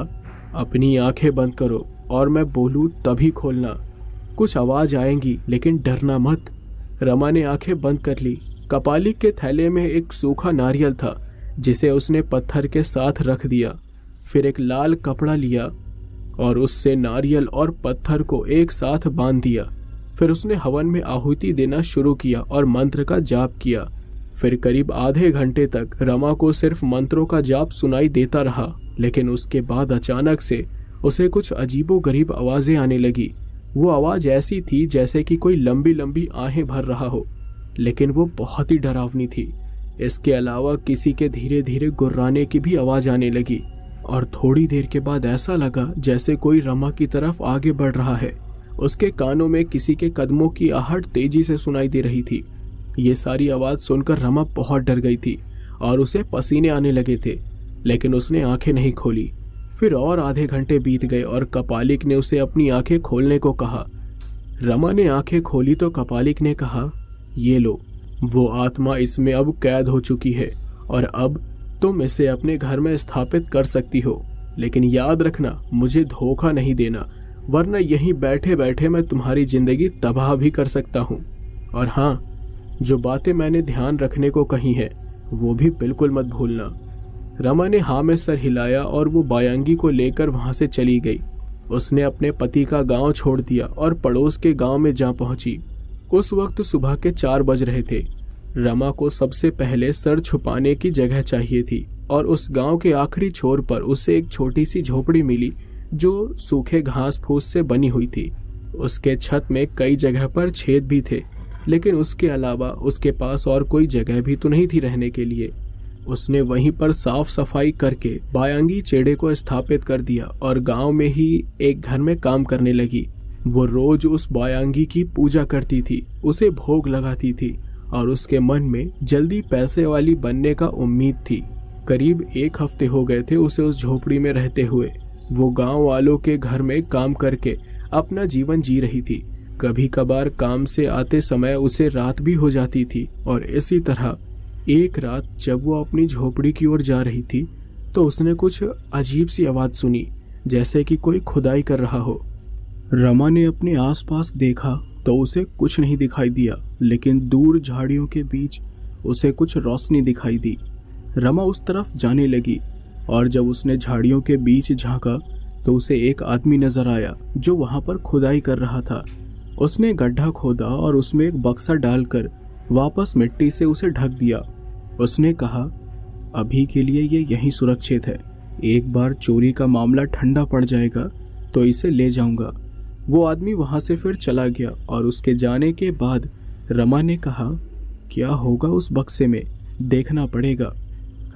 अपनी आंखें बंद करो और मैं बोलूं तभी खोलना। कुछ आवाज आएंगी, लेकिन डरना मत। रमा ने आंखें बंद कर ली। कपालिक के थैले में एक सूखा नारियल था जिसे उसने पत्थर के साथ रख दिया। फिर एक लाल कपड़ा लिया और उससे नारियल और पत्थर को एक साथ बांध दिया। फिर उसने हवन में आहुति देना शुरू किया और मंत्र का जाप किया। फिर करीब आधे घंटे तक रमा को सिर्फ मंत्रों का जाप सुनाई देता रहा, लेकिन उसके बाद अचानक से उसे कुछ अजीबोगरीब आवाजें आने लगी। वो आवाज ऐसी थी जैसे कि कोई लंबी लंबी आहें भर रहा हो, लेकिन वो बहुत ही डरावनी थी। इसके अलावा किसी के धीरे धीरे गुर्राने की भी आवाज आने लगी और थोड़ी देर के बाद ऐसा लगा जैसे कोई रमा की तरफ आगे बढ़ रहा है। उसके कानों में किसी के कदमों की आहट तेजी से सुनाई दे रही थी। ये सारी आवाज सुनकर रमा बहुत डर गई थी और उसे पसीने आने लगे थे, लेकिन उसने आंखें नहीं खोली। फिर और आधे घंटे बीत गए और कपालिक ने उसे अपनी आंखें खोलने को कहा। रमा ने आंखें खोली तो कपालिक ने कहा, ये लो, वो आत्मा इसमें अब कैद हो चुकी है और अब तुम इसे अपने घर में स्थापित कर सकती हो, लेकिन याद रखना मुझे धोखा नहीं देना, वरना यहीं बैठे बैठे मैं तुम्हारी जिंदगी तबाह भी कर सकता हूँ। और हाँ, जो बातें मैंने ध्यान रखने को कही है वो भी बिल्कुल मत भूलना। रमा ने हाँ में सर हिलाया और वो बायांगी को लेकर वहां से चली गई। उसने अपने पति का गांव छोड़ दिया और पड़ोस के गांव में जा पहुंची। उस वक्त सुबह के 4 बज रहे थे। रमा को सबसे पहले सर छुपाने की जगह चाहिए थी और उस गांव के आखिरी छोर पर उसे एक छोटी सी झोपड़ी मिली जो सूखे घास फूस से बनी हुई थी। उसके छत में कई जगह पर छेद भी थे, लेकिन उसके अलावा उसके पास और कोई जगह भी तो नहीं थी रहने के लिए। उसने वहीं पर साफ सफाई करके बायांगी चेड़े को स्थापित कर दिया और गांव में ही एक घर में काम करने लगी। वो रोज उस बायांगी की पूजा करती थी, उसे भोग लगाती थी और उसके मन में जल्दी पैसे वाली बनने का उम्मीद थी। करीब 1 हफ्ते हो गए थे उसे उस झोपड़ी में रहते हुए। वो गांव वालों के घर में काम करके अपना जीवन जी रही थी। कभी कभार काम से आते समय उसे रात भी हो जाती थी और इसी तरह एक रात जब वो अपनी झोपड़ी की ओर जा रही थी तो उसने कुछ अजीब सी आवाज सुनी, जैसे कि कोई खुदाई कर रहा हो। रमा ने अपने आसपास देखा तो उसे कुछ नहीं दिखाई दिया, लेकिन दूर झाड़ियों के बीच उसे कुछ रोशनी दिखाई दी। रमा उस तरफ जाने लगी और जब उसने झाड़ियों के बीच झांका तो उसे एक आदमी नजर आया जो वहां पर खुदाई कर रहा था। उसने गड्ढा खोदा और उसमें एक बक्सा डालकर वापस मिट्टी से उसे ढक दिया। उसने कहा, अभी के लिए ये यहीं सुरक्षित है, एक बार चोरी का मामला ठंडा पड़ जाएगा तो इसे ले जाऊंगा। वो आदमी वहां से फिर चला गया और उसके जाने के बाद रमा ने कहा, क्या होगा उस बक्से में, देखना पड़ेगा।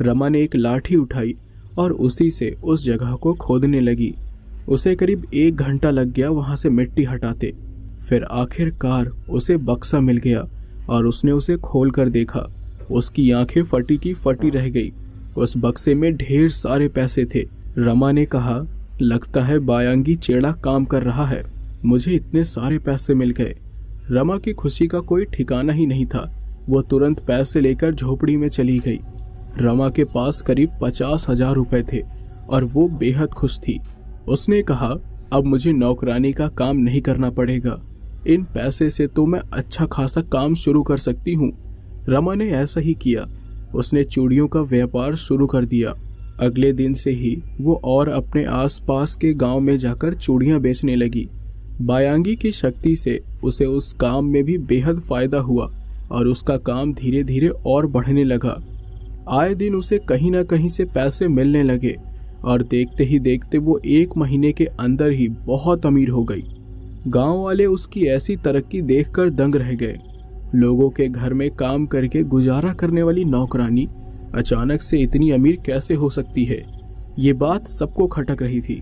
रमा ने एक लाठी उठाई और उसी से उस जगह को खोदने लगी। उसे करीब 1 घंटा लग गया वहां से मिट्टी हटाते। फिर आखिरकार उसे बक्सा मिल गया और उसने उसे खोलकर देखा। उसकी आंखें फटी की फटी रह गई। उस बक्से में ढेर सारे पैसे थे। रमा ने कहा, लगता है बायांगी चेड़ा काम कर रहा है, मुझे इतने सारे पैसे मिल गए। रमा की खुशी का कोई ठिकाना ही नहीं था। वो तुरंत पैसे लेकर झोपड़ी में चली गई। रमा के पास करीब 50,000 रुपए थे और वो बेहद खुश थी। उसने कहा, अब मुझे नौकरानी का काम नहीं करना पड़ेगा, इन पैसे से तो मैं अच्छा खासा काम शुरू कर सकती हूँ। रमा ने ऐसा ही किया। उसने चूड़ियों का व्यापार शुरू कर दिया। अगले दिन से ही वो और अपने आसपास के गांव में जाकर चूड़ियां बेचने लगी। बायांगी की शक्ति से उसे उस काम में भी बेहद फायदा हुआ और उसका काम धीरे धीरे और बढ़ने लगा। आए दिन उसे कहीं ना कहीं से पैसे मिलने लगे और देखते ही देखते वो 1 महीने के अंदर ही बहुत अमीर हो गई। गांव वाले उसकी ऐसी तरक्की देखकर दंग रह गए। लोगों के घर में काम करके गुजारा करने वाली नौकरानी अचानक से इतनी अमीर कैसे हो सकती है, ये बात सबको खटक रही थी।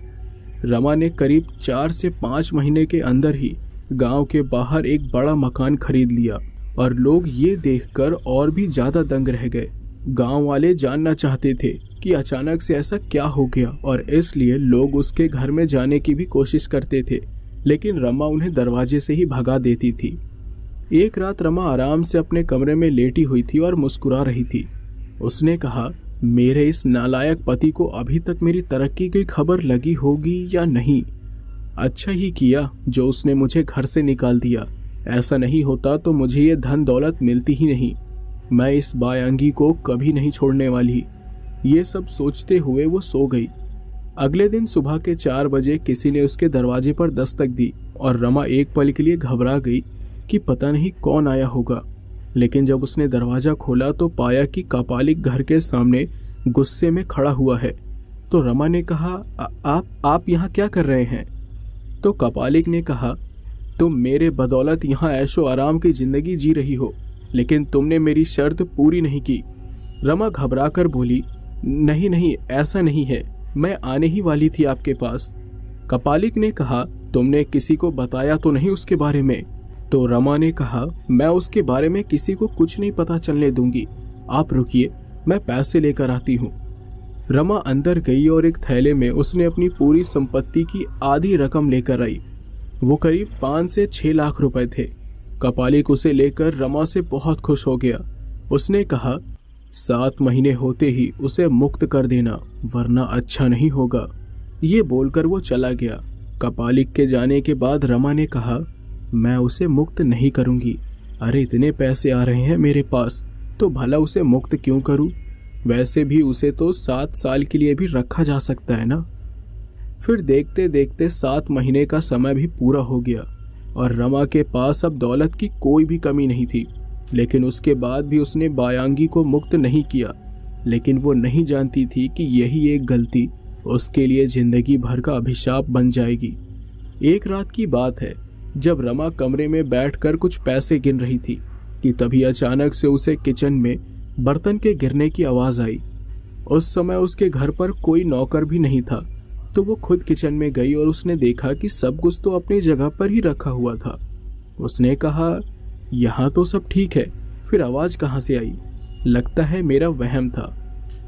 रमा ने करीब 4 से 5 महीने के अंदर ही गांव के बाहर एक बड़ा मकान खरीद लिया और लोग ये देखकर और भी ज्यादा दंग रह गए। गांव वाले जानना चाहते थे कि अचानक से ऐसा क्या हो गया और इसलिए लोग उसके घर में जाने की भी कोशिश करते थे, लेकिन रमा उन्हें दरवाजे से ही भगा देती थी। एक रात रमा आराम से अपने कमरे में लेटी हुई थी और मुस्कुरा रही थी। उसने कहा, मेरे इस नालायक पति को अभी तक मेरी तरक्की की खबर लगी होगी या नहीं। अच्छा ही किया जो उसने मुझे घर से निकाल दिया। ऐसा नहीं होता तो मुझे ये धन दौलत मिलती ही नहीं। मैं इस बायांगी को कभी नहीं छोड़ने वाली। ये सब सोचते हुए वो सो गई। अगले दिन सुबह के 4 बजे किसी ने उसके दरवाजे पर दस्तक दी और रमा एक पल के लिए घबरा गई कि पता नहीं कौन आया होगा। लेकिन जब उसने दरवाजा खोला तो पाया कि कापालिक घर के सामने गुस्से में खड़ा हुआ है। तो रमा ने कहा, आप यहाँ क्या कर रहे हैं? तो कापालिक ने कहा, तुम मेरे बदौलत यहाँ ऐशो आराम की जिंदगी जी रही हो, लेकिन तुमने मेरी शर्त पूरी नहीं की। रमा घबरा कर बोली, नहीं नहीं, ऐसा नहीं है, मैं आने ही वाली थी आपके पास। कपालिक ने कहा, तुमने किसी को बताया तो नहीं उसके बारे में? तो रमा ने कहा, मैं उसके बारे में किसी को कुछ नहीं पता चलने दूंगी। आप रुकिए, मैं पैसे लेकर आती हूँ। रमा अंदर गई और एक थैले में उसने अपनी पूरी संपत्ति की आधी रकम लेकर आई। वो करीब 5 से 6 लाख रुपए थे। कपालिक उसे लेकर रमा से बहुत खुश हो गया। उसने कहा, 7 महीने होते ही उसे मुक्त कर देना, वरना अच्छा नहीं होगा। ये बोलकर वो चला गया। कपालिक के जाने के बाद रमा ने कहा, मैं उसे मुक्त नहीं करूंगी। अरे इतने पैसे आ रहे हैं मेरे पास, तो भला उसे मुक्त क्यों करूं? वैसे भी उसे तो 7 साल के लिए भी रखा जा सकता है ना। फिर देखते देखते 7 महीने का समय भी पूरा हो गया और रमा के पास अब दौलत की कोई भी कमी नहीं थी। लेकिन उसके बाद भी उसने बायांगी को मुक्त नहीं किया। लेकिन वो नहीं जानती थी कि यही एक गलती उसके लिए जिंदगी भर का अभिशाप बन जाएगी। एक रात की बात है, जब रमा कमरे में बैठकर कुछ पैसे गिन रही थी कि तभी अचानक से उसे किचन में बर्तन के गिरने की आवाज आई। उस समय उसके घर पर कोई नौकर भी नहीं था, तो वो खुद किचन में गई और उसने देखा कि सब कुछ तो अपनी जगह पर ही रखा हुआ था। उसने कहा, यहाँ तो सब ठीक है, फिर आवाज कहाँ से आई? लगता है मेरा वहम था।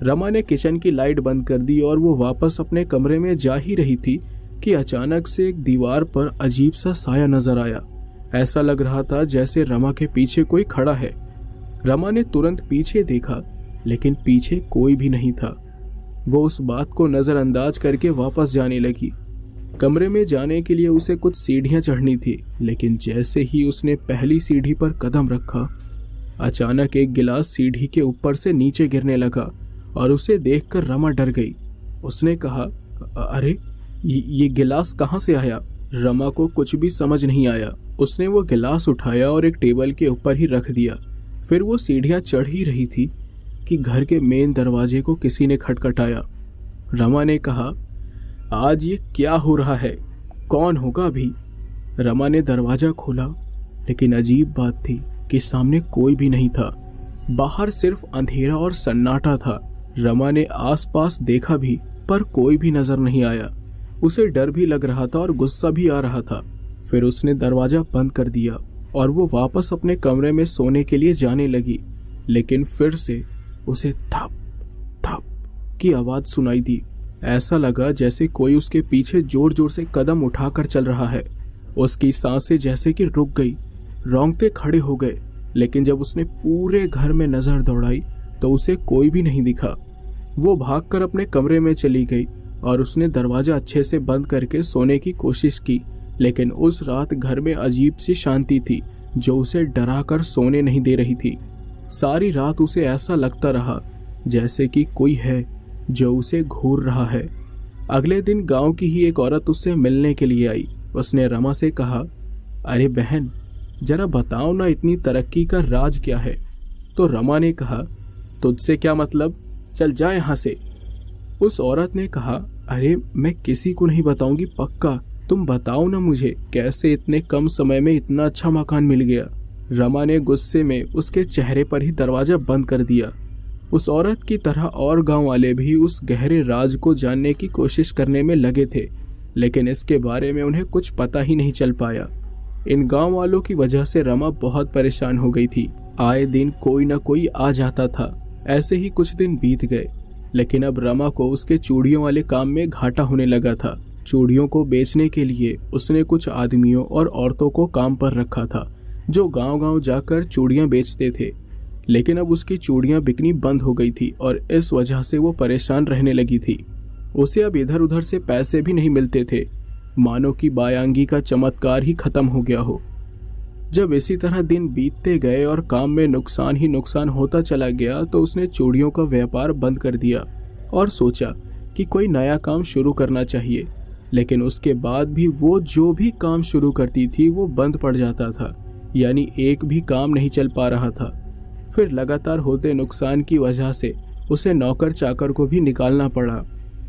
रमा ने किचन की लाइट बंद कर दी और वो वापस अपने कमरे में जा ही रही थी कि अचानक से एक दीवार पर अजीब सा साया नजर आया। ऐसा लग रहा था जैसे रमा के पीछे कोई खड़ा है। रमा ने तुरंत पीछे देखा, लेकिन पीछे कोई भी नहीं था। वो उस बात को नजरअंदाज करके वापस जाने लगी। कमरे में जाने के लिए उसे कुछ सीढ़ियां चढ़नी थी, लेकिन जैसे ही उसने पहली सीढ़ी पर कदम रखा, अचानक एक गिलास सीढ़ी के ऊपर से नीचे गिरने लगा और उसे देखकर रमा डर गई। उसने कहा, अरे ये गिलास कहाँ से आया? रमा को कुछ भी समझ नहीं आया। उसने वो गिलास उठाया और एक टेबल के ऊपर ही रख दिया। फिर वो सीढ़ियां चढ़ ही रही थी कि घर के मेन दरवाजे को किसी ने खटखटाया। रमा ने कहा, आज ये क्या हो रहा है? कौन होगा अभी? रमा ने दरवाजा खोला, लेकिन अजीब बात थी कि सामने कोई भी नहीं था। बाहर सिर्फ अंधेरा और सन्नाटा था। रमा ने आसपास देखा भी, पर कोई भी नजर नहीं आया। उसे डर भी लग रहा था और गुस्सा भी आ रहा था। फिर उसने दरवाजा बंद कर दिया और वो वापस अपने कमरे में सोने के लिए जाने लगी। लेकिन फिर से उसे थप थप की आवाज सुनाई दी। ऐसा लगा जैसे कोई उसके पीछे जोर जोर से कदम उठाकर चल रहा है। उसकी सांसें जैसे कि रुक गई, रोंगटे खड़े हो गए। लेकिन जब उसने पूरे घर में नजर दौड़ाई तो उसे कोई भी नहीं दिखा। वो भागकर अपने कमरे में चली गई और उसने दरवाजा अच्छे से बंद करके सोने की कोशिश की। लेकिन उस रात घर में अजीब सी शांति थी जो उसे डरा कर सोने नहीं दे रही थी। सारी रात उसे ऐसा लगता रहा जैसे कि कोई है जो उसे घूर रहा है। अगले दिन गांव की ही एक औरत उससे मिलने के लिए आई। उसने रमा से कहा, अरे बहन, जरा बताओ ना इतनी तरक्की का राज क्या है? तो रमा ने कहा, तुझसे क्या मतलब, चल जा यहाँ से। उस औरत ने कहा, अरे मैं किसी को नहीं बताऊंगी पक्का, तुम बताओ ना मुझे कैसे इतने कम समय में इतना अच्छा मकान मिल गया। रमा ने गुस्से में उसके चेहरे पर ही दरवाजा बंद कर दिया। उस औरत की तरह और गांव वाले भी उस गहरे राज को जानने की कोशिश करने में लगे थे, लेकिन इसके बारे में उन्हें कुछ पता ही नहीं चल पाया। इन गांव वालों की वजह से रमा बहुत परेशान हो गई थी। आए दिन कोई न कोई आ जाता था। ऐसे ही कुछ दिन बीत गए, लेकिन अब रमा को उसके चूड़ियों वाले काम में घाटा होने लगा था। चूड़ियों को बेचने के लिए उसने कुछ आदमियों और औरतों को काम पर रखा था जो गांव-गांव जाकर चूड़ियां बेचते थे। लेकिन अब उसकी चूड़ियां बिकनी बंद हो गई थी और इस वजह से वो परेशान रहने लगी थी। उसे अब इधर उधर से पैसे भी नहीं मिलते थे। मानो कि बायांगी का चमत्कार ही खत्म हो गया हो। जब इसी तरह दिन बीतते गए और काम में नुकसान ही नुकसान होता चला गया तो उसने चूड़ियों का व्यापार बंद कर दिया और सोचा कि कोई नया काम शुरू करना चाहिए। लेकिन उसके बाद भी वो जो भी काम शुरू करती थी वो बंद पड़ जाता था, यानी एक भी काम नहीं चल पा रहा था। फिर लगातार होते नुकसान की वजह से उसे नौकर चाकर को भी निकालना पड़ा,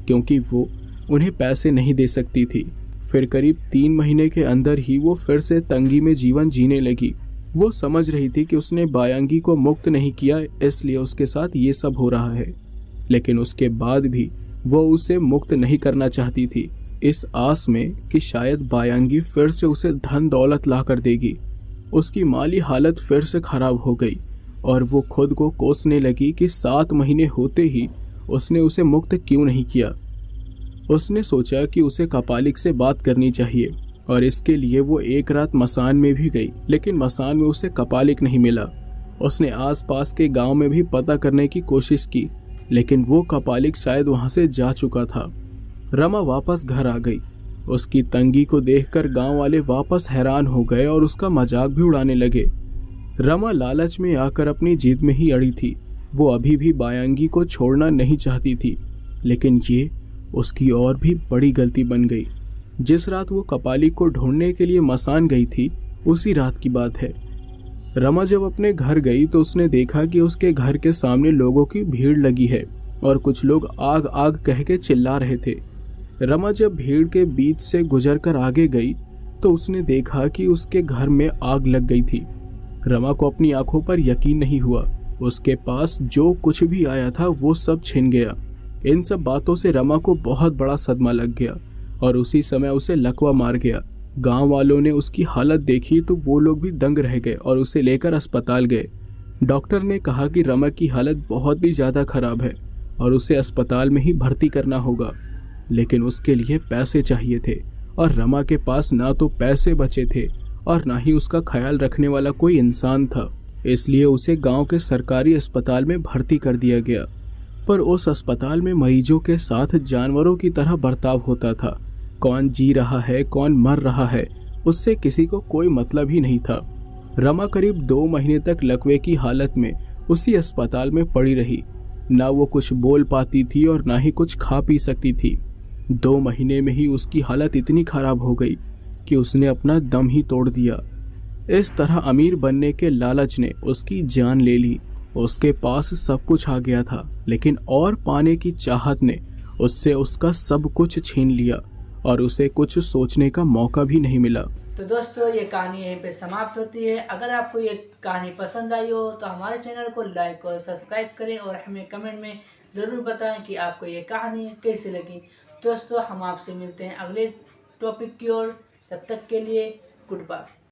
क्योंकि वो उन्हें पैसे नहीं दे सकती थी। फिर करीब 3 महीने के अंदर ही वो फिर से तंगी में जीवन जीने लगी। वो समझ रही थी कि उसने बायांगी को मुक्त नहीं किया, इसलिए उसके साथ ये सब हो रहा है। लेकिन उसके बाद भी वो उसे मुक्त नहीं करना चाहती थी, इस आस में कि शायद बायांगी फिर से उसे धन दौलत ला कर देगी। उसकी माली हालत फिर से खराब हो गई और वो खुद को कोसने लगी कि 7 महीने होते ही उसने उसे मुक्त क्यों नहीं किया। उसने सोचा कि उसे कपालिक से बात करनी चाहिए और इसके लिए वो एक रात मसान में भी गई, लेकिन मसान में उसे कपालिक नहीं मिला। उसने आसपास के गांव में भी पता करने की कोशिश की, लेकिन वो कपालिक शायद वहां से जा चुका था। रमा वापस घर आ गई। उसकी तंगी को देखकर गांव वाले वापस हैरान हो गए और उसका मजाक भी उड़ाने लगे। रमा लालच में आकर अपनी जिद में ही अड़ी थी। वो अभी भी बायांगी को छोड़ना नहीं चाहती थी, लेकिन ये उसकी और भी बड़ी गलती बन गई। जिस रात वो कपालिक को ढूंढने के लिए मसान गई थी, उसी रात की बात है। रमा जब अपने घर गई तो उसने देखा कि उसके घर के सामने लोगों की भीड़ लगी है और कुछ लोग आग आग कह के चिल्ला रहे थे। रमा जब भीड़ के बीच से गुजरकर आगे गई तो उसने देखा कि उसके घर में आग लग गई थी। रमा को अपनी आंखों पर यकीन नहीं हुआ। उसके पास जो कुछ भी आया था वो सब छिन गया। इन सब बातों से रमा को बहुत बड़ा सदमा लग गया और उसी समय उसे लकवा मार गया। गांव वालों ने उसकी हालत देखी तो वो लोग भी दंग रह गए और उसे लेकर अस्पताल गए। डॉक्टर ने कहा कि रमा की हालत बहुत ही ज़्यादा खराब है और उसे अस्पताल में ही भर्ती करना होगा, लेकिन उसके लिए पैसे चाहिए थे और रमा के पास ना तो पैसे बचे थे और ना ही उसका ख्याल रखने वाला कोई इंसान था। इसलिए उसे गांव के सरकारी अस्पताल में भर्ती कर दिया गया। पर उस अस्पताल में मरीजों के साथ जानवरों की तरह बर्ताव होता था। कौन जी रहा है, कौन मर रहा है, उससे किसी को कोई मतलब ही नहीं था। रमा करीब 2 महीने तक लकवे की हालत में उसी अस्पताल में पड़ी रही। ना वो कुछ बोल पाती थी और ना ही कुछ खा पी सकती थी। 2 महीने में ही उसकी हालत इतनी खराब हो गई कि उसने अपना दम ही तोड़ दिया। इस तरह अमीर बनने के लालच ने उसकी जान ले ली। उसके पास सब कुछ आ गया था, लेकिन और पाने की चाहत ने उससे उसका सब कुछ छीन लिया और उसे कुछ सोचने का मौका भी नहीं मिला। तो दोस्तों, ये कहानी यहीं पे समाप्त होती है। अगर आपको ये कहानी पसंद आई हो तो हमारे चैनल को लाइक और सब्सक्राइब करें और हमें कमेंट में ज़रूर बताएं कि आपको ये कहानी कैसी लगी। दोस्तों, हम आपसे मिलते हैं अगले टॉपिक की ओर। तब तक के लिए गुड बाय।